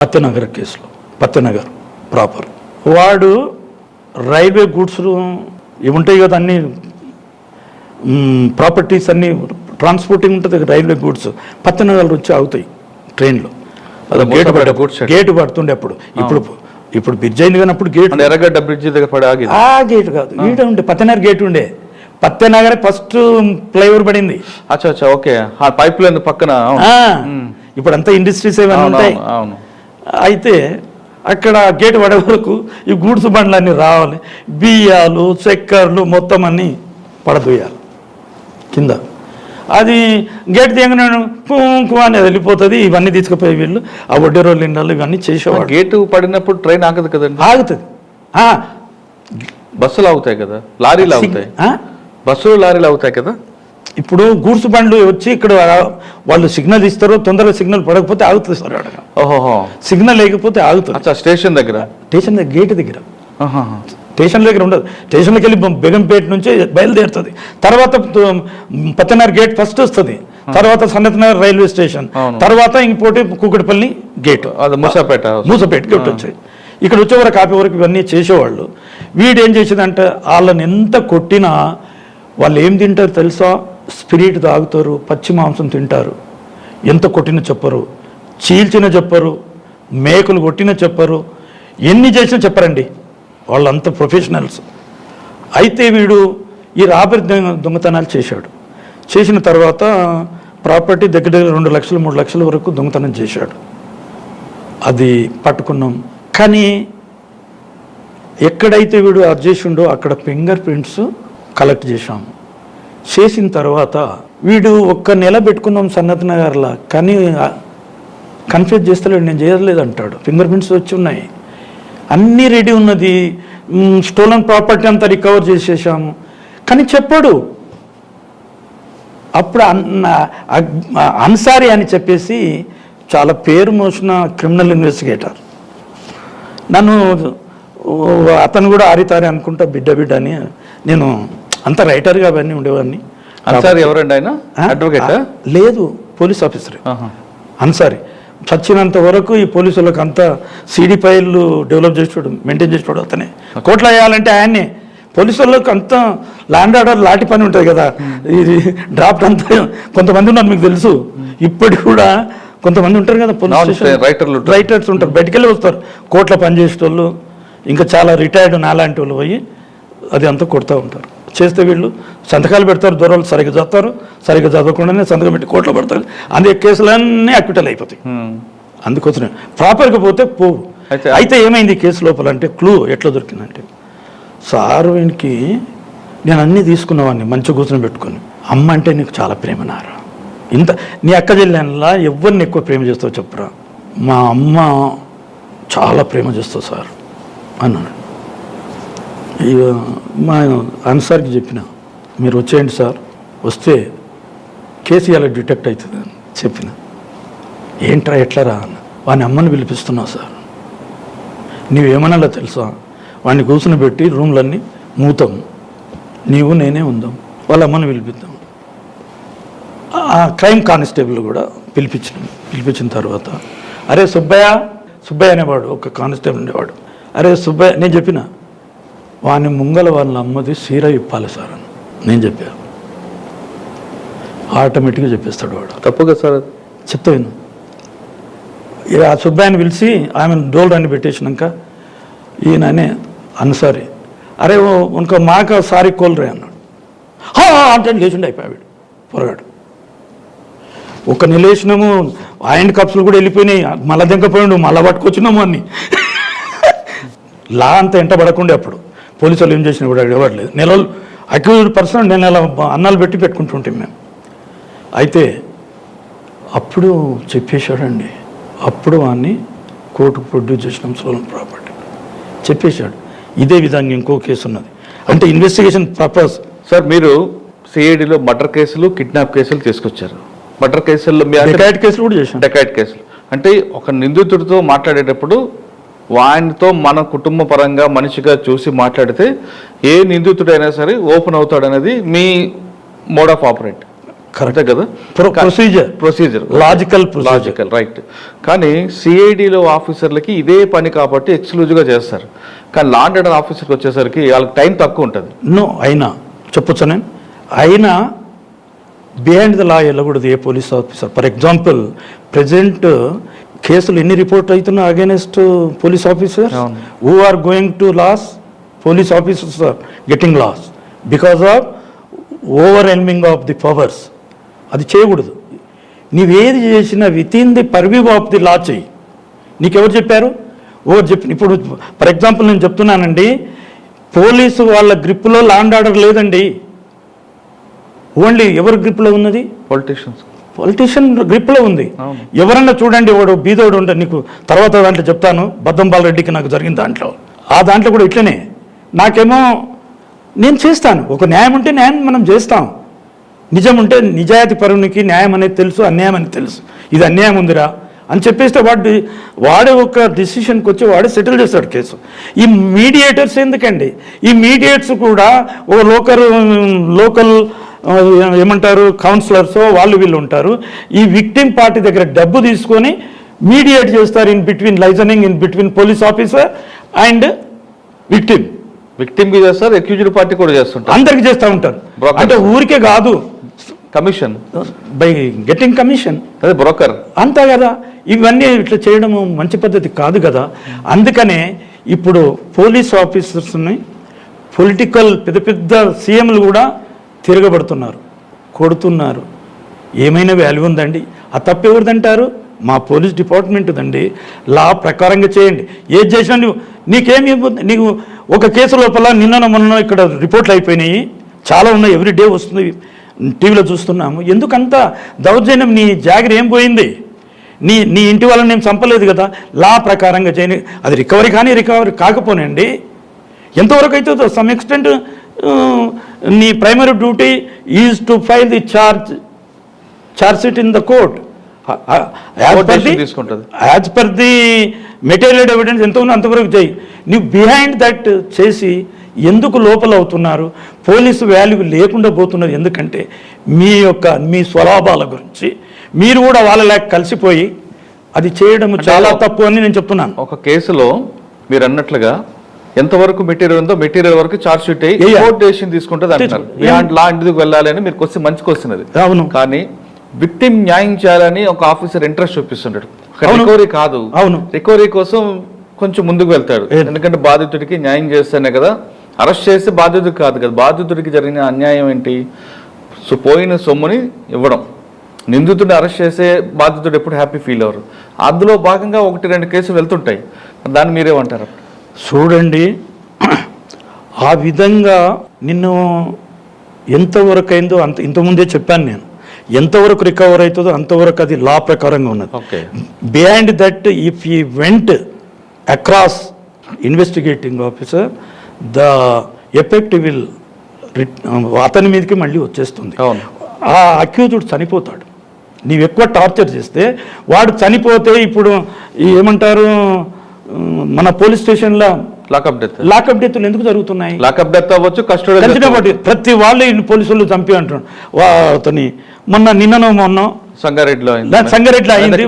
పత్యనగర్ కేసులో, పత్యనగర్ ప్రాపర్ వాడు railway goods ఇవి ఉంటాయి కదా, అన్ని ప్రాపర్టీస్ అన్నీ ట్రాన్స్పోర్టింగ్ ఉంటుంది, రైల్వే గూడ్స్ పత్యనగర్ వచ్చి ఆగుతాయి ట్రైన్లో. గేటు పడుతుండే అప్పుడు. ఇప్పుడు బ్రిడ్జ్ అయింది కానీ అప్పుడు గేట్, ఎర్రగడ్డ బ్రిడ్జ్ దగ్గర పడి ఆగి, ఆ గేట్ కాదు, ఈట ఉండే పత్యనగర్ గేట్ ఉండే. పత్యనగర్ ఫస్ట్ ఫ్లైఓవర్ పడింది. అచ్చా ఓకే, పైప్ లైన్ పక్కన. ఇప్పుడు అంతా ఇండస్ట్రీస్ ఏమైనా ఉంటాయి. అయితే అక్కడ గేట్ పడే వరకు ఈ గూడ్స్ బండ్లన్నీ రావాలి, బియ్యాలు చక్కెరలు మొత్తం అన్నీ పడదోయాలి కింద. అది గేట్ దిగనే కుంకు అనేది వెళ్ళిపోతుంది. ఇవన్నీ తీసుకుపోయి వీళ్ళు ఆ వడ్డీ రోడ్లు ఇండాలు ఇవన్నీ చేసేవాడు. గేటు పడినప్పుడు ట్రైన్ ఆగదు కదండి? ఆగుతుంది. బస్సులు ఆగుతాయి కదా, లారీలు ఆగుతాయి, బస్సులు లారీలు అవుతాయి కదా. ఇప్పుడు గూడ్స్ బండ్లు వచ్చి ఇక్కడ వాళ్ళు సిగ్నల్ ఇస్తారు, తొందరగా సిగ్నల్ పడకపోతే ఆగుతుంది సార్. ఓహో, సిగ్నల్ లేకపోతే ఆగుతుంది. స్టేషన్ దగ్గర, స్టేషన్ దగ్గర, గేట్ దగ్గర. స్టేషన్ దగ్గర ఉండదు. స్టేషన్కి వెళ్ళి బేగంపేట నుంచి బయలుదేరుతుంది. తర్వాత పత్తనగర్ గేట్ ఫస్ట్ వస్తుంది, తర్వాత సనత్నగర్ రైల్వే స్టేషన్, తర్వాత ఇంకోటి కూకట్పల్లి గేట్, మూసపేట గేట్ వచ్చాయి. ఇక్కడ వచ్చే వరకు ఆపే వరకు ఇవన్నీ చేసేవాళ్ళు. వీడేం చేసేదంటే వాళ్ళని ఎంత కొట్టినా వాళ్ళు ఏం తింటారు తెలుసా? స్పిరిట్ తాగుతారు, పచ్చి మాంసం తింటారు. ఎంత కొట్టినా చెప్పరు, చీల్చిన చెప్పరు, మేకలు కొట్టినా చెప్పరు, ఎన్ని చేసినా చెప్పరండి. వాళ్ళంత ప్రొఫెషనల్స్. అయితే వీడు ఈ రాబరీ దొంగతనాలు చేశాడు. చేసిన తర్వాత ప్రాపర్టీ దగ్గర దగ్గర 2 లక్షలు 3 లక్షల వరకు దొంగతనం చేశాడు. అది పట్టుకున్నాం. కానీ ఎక్కడైతే వీడు అరెస్ట్ చేసిండో అక్కడ ఫింగర్ ప్రింట్స్ కలెక్ట్ చేశాము. చేసిన తర్వాత వీడు 1 నెల పెట్టుకున్నాం సన్నత్ నగర్లో, కానీ కన్ఫ్యూజ్ చేస్తలేడు, నేను చేయలేదు అంటాడు. ఫింగర్ ప్రింట్స్ వచ్చి ఉన్నాయి, అన్నీ రెడీ ఉన్నది, స్టోలన్ ప్రాపర్టీ అంతా రికవర్ చేసేసాము, కానీ చెప్పాడు. అప్పుడు అన్సారీ అని చెప్పేసి చాలా పేరు మోసిన క్రిమినల్ ఇన్వెస్టిగేటర్, నన్ను అతను కూడా ఆరితారి అనుకుంటా, బిడ్డ అని. నేను అంత రైటర్గా అవన్నీ ఉండేవాడిని. అన్సారీ ఎవరండి ఆయన? అడ్వకేట్? లేదు, పోలీస్ ఆఫీసర్ అన్సారీ. చచ్చినంత వరకు ఈ పోలీసులకు అంతా సీడీ ఫైళ్ళు డెవలప్ చేసాడు, మెయింటైన్ చేసాడు అతనే. కోర్టులో వేయాలంటే ఆయన్నే. పోలీసు వాళ్ళకి అంతా ల్యాండ్ ఆర్డర్ లాంటి పని ఉంటుంది కదా, ఇది డ్రాఫ్ట్ అంతా కొంతమంది ఉన్నారు, మీకు తెలుసు. ఇప్పటికి కూడా కొంతమంది ఉంటారు కదా పోలీస్ స్టేషన్ రైటర్స్ ఉంటారు, బయటికి వెళ్ళి వస్తారు, కోర్టులో పనిచేసేటోళ్ళు, ఇంకా చాలా రిటైర్డ్ నాలాంటి వాళ్ళు పోయి అది అంతా కొడుతూ ఉంటారు. చేస్తే వీళ్ళు సంతకాలు పెడతారు, దూరాలు సరిగ్గా చదువుతారు, సరిగ్గా చదవకుండానే సంతకం పెట్టి కోర్టులో పడతారు. అందుకే కేసులన్నీ అక్విటల్ అయిపోతాయి. అందుకోసమే ప్రాపర్గా పోతే పోవు. అయితే ఏమైంది కేసు లోపల అంటే, క్లూ ఎట్లా దొరికిందంటే, సార్ వీనికి నేను అన్నీ తీసుకున్నవాడిని మంచి కూర్చొని పెట్టుకొని, అమ్మ అంటే నీకు చాలా ప్రేమనారా, ఇంత నీ అక్క చెల్లెలా ఎవరిని ఎక్కువ ప్రేమ చేస్తావు చెప్పురా? మా అమ్మ చాలా ప్రేమ చేస్తావు సార్ అన్నాను. ఇక మా అన్సార్కి చెప్పిన, మీరు వచ్చేయండి సార్, వస్తే కేసు ఇలా డిటెక్ట్ అవుతుంది అని చెప్పిన. ఏంట్రా ఎట్లరా అన్న. వాని అమ్మని పిలిపిస్తున్నావు సార్, నీవేమన్నా తెలుసా? వాడిని కూర్చుని పెట్టి రూమ్లన్నీ మూతాం, నీవు నేనే ఉందాం, వాళ్ళ అమ్మని పిలిపిద్దాం. ఆ క్రైమ్ కానిస్టేబుల్ కూడా పిలిపించిన తర్వాత, అరే సుబ్బయ్య అనేవాడు, ఒక కానిస్టేబుల్ ఉండేవాడు. అరే సుబ్బయ్య, నేను చెప్పిన వాని ముంగల వాళ్ళ అమ్మది సీర ఇప్పాలి సార్ అని నేను చెప్పాను. ఆటోమేటిక్గా చెప్పేస్తాడు వాడు. తప్పుగా సార్ చెప్తాను. ఇక ఆ సుబ్బయ్యని పిలిచి ఆమెను డోల్ రన్ని పెట్టేసినాక ఈయననే అన్సారీ, అరే ఇంకో మాక సారీ కోల్రే అన్నాడు. అంటే లేచుండి అయిపోయాడు పొరగాడు. ఒక నిలేసినాము, ఆయన కప్సులు కూడా వెళ్ళిపోయినాయి, మళ్ళా దింకపోయాడు, మళ్ళా పట్టుకొచ్చినాము అన్ని. లా అంతా ఎంట పడకుండా అప్పుడు పోలీసు వాళ్ళు ఏం చేసినా కూడా ఇవ్వట్లేదు. నెలలు అక్యూజ్డ్ పర్సన్ నెల అన్నాలు పెట్టుకుంటుంటాం మేము. అయితే అప్పుడు చెప్పేశాడండి, అప్పుడు వాడిని కోర్టుకు ప్రొడ్యూస్ చేసినాం స్టోలన్ ప్రాపర్టీ చెప్పేశాడు. ఇదే విధంగా ఇంకో కేసు ఉన్నది, అంటే ఇన్వెస్టిగేషన్ పర్పస్. సార్ మీరు సిఐడిలో మర్డర్ కేసులు, కిడ్నాప్ కేసులు తీసుకొచ్చారు. మర్డర్ కేసుల్లో డెకాయిట్ కేసులు కూడా చేశారు. డెకాయిట్ కేసులు అంటే ఒక నిందితుడితో మాట్లాడేటప్పుడు వానితో మన కుటుంబ పరంగా మనిషిగా చూసి మాట్లాడితే ఏ నిందితుడైనా సరే ఓపెన్ అవుతాడనేది మీ మోడ్ ఆఫ్ ఆపరేట్. కరెక్టే కదా, ప్రొసీజర్ లాజికల్ రైట్. కానీ సిఐడిలో ఆఫీసర్లకి ఇదే పని కాబట్టి ఎక్స్క్లూజివ్గా చేస్తారు. కానీ లా అండ్ ఆర్డర్ ఆఫీసర్కి వచ్చేసరికి వాళ్ళకి టైం తక్కువ ఉంటుంది. అయినా చెప్పొచ్చు నేను, అయినా బిహైండ్ ద లా వెళ్ళకూడదు ఏ police officer. For example present కేసులు ఎన్ని రిపోర్ట్ అవుతున్నా against police officers who are going to loss, police officers are getting loss because of overwhelming of the powers. అది చేయకూడదు. నీవేది చేసినా within the purview of the law చెయ్యి. నీకెవరు చెప్పారు? ఇప్పుడు ఫర్ ఎగ్జాంపుల్ నేను చెప్తున్నానండి, పోలీసు వాళ్ళ గ్రిప్లో లా అండ్ ఆర్డర్ లేదండి. ఓన్లీ ఎవరి గ్రిప్లో ఉన్నది? పొలిటీషియన్ గ్రిప్లో ఉంది. ఎవరన్నా చూడండి, వాడు బీదోడు ఉంటే, నీకు తర్వాత దాంట్లో చెప్తాను, బద్దంబాల్ రెడ్డికి నాకు జరిగిన దాంట్లో కూడా ఇట్లనే. నాకేమో నేను చేస్తాను, ఒక న్యాయం ఉంటే న్యాయం మనం చేస్తాం. నిజం ఉంటే నిజాయితీ పరునికి న్యాయం అనేది తెలుసు, అన్యాయం అనేది తెలుసు. ఇది అన్యాయం ఉందిరా అని చెప్పేస్తే వాడే ఒక డిసిషన్కి వచ్చి వాడే సెటిల్ చేస్తాడు కేసు. ఈ మీడియేటర్స్ ఎందుకండి? ఈ మీడియేటర్స్ కూడా ఒక లోకల్ ఏమంటారు కౌన్సిలర్స్ వాళ్ళు వీళ్ళు ఉంటారు. ఈ విక్టిమ్ పార్టీ దగ్గర డబ్బు తీసుకొని మీడియేట్ చేస్తారు in between liaisoning in between police officer and victim చేస్తారు, అక్యూజ్డ్ పార్టీ కూడా చేస్తుంటారు, అందరికి చేస్తూ ఉంటారు. అంటే ఊరికే కాదు, కమిషన్ బై గెటింగ్ కమిషన్, అదే బ్రోకర్ అంతా కదా. ఇవన్నీ ఇట్లా చేయడం మంచి పద్ధతి కాదు కదా. అందుకనే ఇప్పుడు పోలీస్ ఆఫీసర్స్ని పొలిటికల్ పెద్ద సీఎంలు కూడా తిరగబడుతున్నారు, కొడుతున్నారు. ఏమైనా వాల్యూ ఉందండి? ఆ తప్పు ఎవరిదంటారు? మా పోలీస్ డిపార్ట్మెంట్దండి. లా ప్రకారంగా చేయండి. ఏది చేసినా నీకేమి నీకు ఒక కేసు లోపల నిన్న మొన్న ఇక్కడ రిపోర్ట్లు అయిపోయినాయి, చాలా ఉన్నాయి, ఎవ్రీ డే వస్తుంది, టీవీలో చూస్తున్నాము. ఎందుకంత దౌర్జన్యం? నీ జాగ్రత్త ఏం పోయింది? నీ ఇంటి వాళ్ళని నేను చంపలేదు కదా. లా ప్రకారంగా చేయని, అది రికవరీ కాకపోనండి. ఎంతవరకు అవుతుందో సమ్ ఎక్స్టెంట్ నీ primary duty is to file the charge sheet in the court as per the material evidence ఎంత ఉందో అంతవరకు చేయి. నువ్వు బిహైండ్ దట్ చేసి ఎందుకు లోపల అవుతున్నారు? పోలీసు వాల్యూ లేకుండా పోతున్నది ఎందుకంటే మీ స్వలాభాల గురించి మీరు కూడా వాళ్ళ కలిసిపోయి అది చేయడం చాలా తప్పు అని నేను చెప్తున్నాను. ఒక కేసులో మీరు అన్నట్లుగా ఎంతవరకు మెటీరియల్ ఉందో మెటీరియల్ వరకు చార్జ్ షీట్ అయ్యి కోర్టు డెసిషన్ తీసుకుంటుంది అంటారు. బియాండ్ లా ఎందుకు వెళ్ళాలి అని మీరు క్వశ్చన్, మంచి క్వశ్చన్ అది. అవును. కానీ విక్టిమ్ న్యాయం చేయాలని ఒక ఆఫీసర్ ఇంట్రెస్ట్ చూపిస్తుంటాడు. రికవరీ కాదు, అవును, రికవరీ కోసం కొంచెం ముందుకు వెళ్తాడు. ఎందుకంటే బాధితుడికి న్యాయం చేస్తేనే కదా. అరెస్ట్ చేస్తే బాధితుడికి కాదు కదా. బాధితుడికి జరిగిన అన్యాయం ఏంటి? పోయిన సొమ్ముని ఇవ్వడం. నిందితుడిని అరెస్ట్ చేసే బాధితుడు ఎప్పుడు హ్యాపీ ఫీల్ అవ్వరు. అందులో భాగంగా 1-2 కేసులు వెళ్తుంటాయి. దాన్ని మీరేమంటారు? చూడండి, ఆ విధంగా నిన్ను ఎంతవరకు అయిందో ఇంతకుముందే చెప్పాను నేను. ఎంతవరకు రికవర్ అవుతుందో అంతవరకు అది లా ప్రకారంగా ఉన్నది. బిహైండ్ దట్ ఇఫ్ ఈ vent across investigating officer the effect will అతని మీదకి మళ్ళీ వచ్చేస్తుంది. ఆ అక్యూజ్డ్ చనిపోతాడు. నీవు ఎక్కువ టార్చర్ చేస్తే వాడు చనిపోతే ఇప్పుడు ఏమంటారు, మన పోలీస్ స్టేషన్లో లాకప్ డెత్లు ఎందుకు జరుగుతున్నాయి? లాకప్ డెత్ అవ్వచ్చు, కస్టడీ. ప్రతి వాళ్ళు పోలీసులు చంపి అంటున్నాడు. అతని మొన్న సంగారెడ్డిలో అయింది.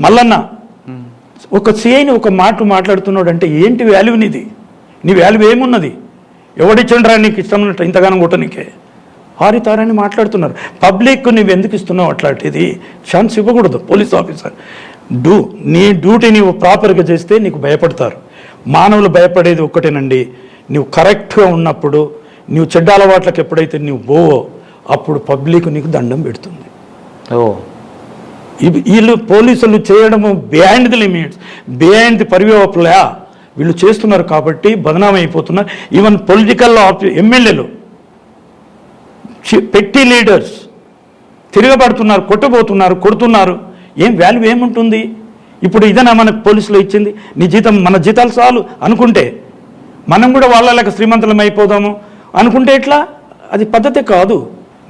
మల్లన్న ఒక సిఐని ఒక మాట మాట్లాడుతున్నాడు అంటే ఏంటి వాల్యూ నీది? నీ వాల్యూ ఏమున్నది? ఎవడిచ్చండ్రా నీకు ఇష్టం ఇంతగానం కొట్టనికే? హారితారని మాట్లాడుతున్నారు. పబ్లిక్ నువ్వు ఎందుకు ఇస్తున్నావు అట్లాంటిది? ఛాన్స్ ఇవ్వకూడదు. పోలీస్ ఆఫీసర్ నీ డ్యూటీ నీవు ప్రాపర్గా చేస్తే నీకు భయపడతారు. మానవులు భయపడేది ఒక్కటేనండి, నువ్వు కరెక్ట్గా ఉన్నప్పుడు, నువ్వు చెడ్డ అలవాట్లకు ఎప్పుడైతే నువ్వు పోవో అప్పుడు పబ్లిక్ నీకు దండం పెడుతుంది. వీళ్ళు పోలీసులు చేయడము behind the limits, behind the purview of law వీళ్ళు చేస్తున్నారు కాబట్టి బదనాం అయిపోతున్నారు. ఈవెన్ పొలిటికల్ ఎమ్మెల్యేలు, పెట్టి లీడర్స్ తిరగబడుతున్నారు, కొడుతున్నారు. ఏం వాల్యూ ఏముంటుంది? ఇప్పుడు ఇదేనా మనకు పోలీసులు ఇచ్చింది? నీ జీతం, మన జీతాలు చాలు అనుకుంటే మనం కూడా వాళ్ళ లేక శ్రీమంతులం అయిపోదాము అనుకుంటే ఎట్లా? అది పద్ధతే కాదు.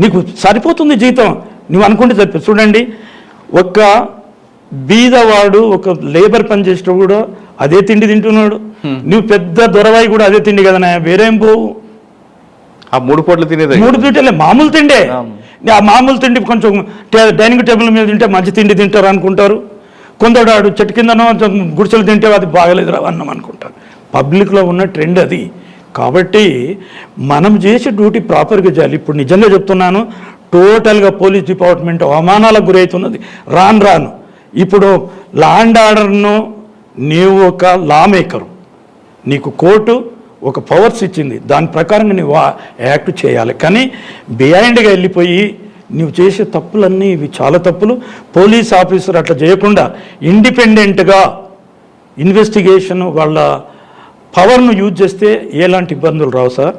నీకు సరిపోతుంది జీతం నువ్వు అనుకుంటే సరిపోతుంది. చూడండి, ఒక బీదవాడు ఒక లేబర్ పని చేసిన కూడా అదే తిండి తింటున్నాడు. నువ్వు పెద్ద దొరవాయి కూడా అదే తిండి కదా, వేరేం పోవు. ఆ 3 పూటలు తినేది 3 పూటలే మామూలు తిండే. ఆ మామూలు తిండి కొంచెం డైనింగ్ టేబుల్ మీద తింటే మంచి తిండి తింటారు అనుకుంటారు. కొందరు ఆడు చెట్టు కిందనో గుడిసెలు తింటే అది బాగలేదు అన్నం అనుకుంటారు. పబ్లిక్లో ఉన్న ట్రెండ్ అది. కాబట్టి మనం చేసే డ్యూటీ ప్రాపర్గా చేయాలి. ఇప్పుడు నిజంగా చెప్తున్నాను, టోటల్గా పోలీస్ డిపార్ట్మెంట్ అవమానాలకు గురవుతున్నది రాను. ఇప్పుడు లా అండ్ ఆర్డర్ను నీవు ఒక లా మేకరు, నీకు కోర్టు ఒక పవర్స్ ఇచ్చింది, దాని ప్రకారంగా నువ్వు యాక్ట్ చేయాలి. కానీ బిహైండ్గా వెళ్ళిపోయి నువ్వు చేసే తప్పులన్నీ ఇవి చాలా తప్పులు. పోలీస్ ఆఫీసర్ అట్లా చేయకుండా ఇండిపెండెంట్గా ఇన్వెస్టిగేషన్ వాళ్ళ పవర్ను యూజ్ చేస్తే ఎలాంటి ఇబ్బందులు రావు సార్.